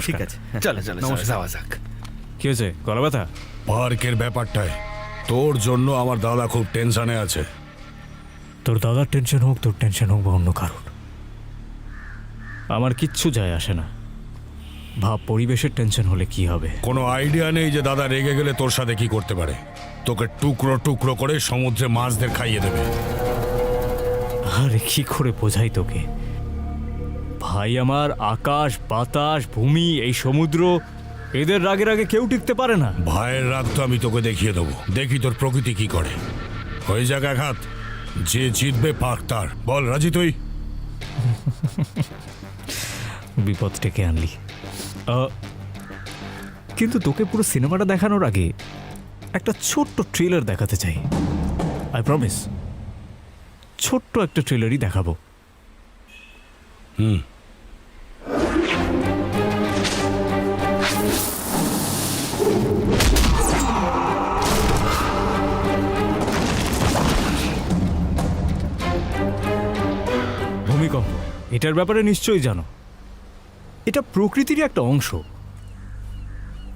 ঠিক আছে, চলো চলো চলো, যাওয়া যাক। কি হয়েছে, গলা ব্যথা? পার্কের ব্যাপারটায় তোর জন্য আমার দাদা খুব টেনশনে আছে। তোর দাদার টেনশন হোক, তোর টেনশন হোক বা অন্য কারণ, আমার কিচ্ছু যায় আসে না। ভাব, পরিবেশের টেনশন হলে কি হবে। কোনো আইডিয়া নেই যে দাদা রেগে গেলে তোর সাথে কি করতে পারে। তোকে টুকরো টুকরো করে সমুদ্রে মাছদের খাইয়ে দেবে। আরে কি করে বোঝাই তোকে ভাই, আমার আকাশ বাতাস ভূমি এই সমুদ্র, এদের রাগে রাগে কেউ টিকতে পারে না। ভাইয়ের রাগ তো আমি তোকে দেখিয়ে দেবো। দেখি তোর প্রকৃতি কি করে। হয়ে যাক এক হাত, যে জিতবে পাক তার। বল রাজি তুই? বিপদ ডেকে আনলি। কিন্তু তোকে পুরো সিনেমাটা দেখানোর আগে একটা ছোট্ট ট্রেলার দেখাতে চাই। আই প্রমিস, ছোট্ট একটা ট্রেলারই দেখাবো। ভূমিকম্প, এটার ব্যাপারে নিশ্চয়ই জানো। এটা প্রকৃতির একটা অংশ।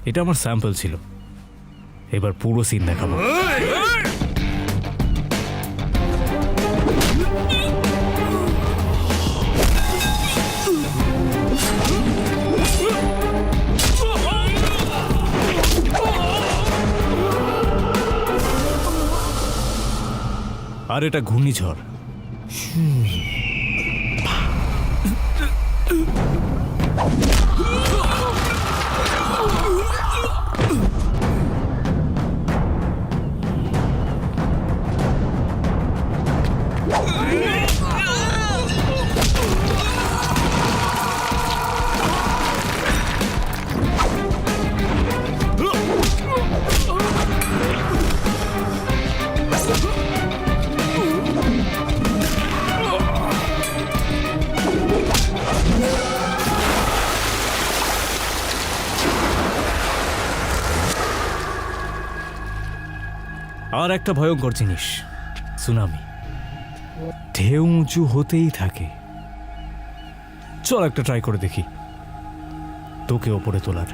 এটা আমার স্যাম্পল ছিল, এবার পুরো সিন দেখাবো। আর এটা ঘূর্ণিঝড়। আর একটা ভয়ঙ্কর জিনিস, সুনামি। ঢেউ উঁচু হতেই থাকে। চল একটা ট্রাই করে দেখি তোকে ওপরে তোলার।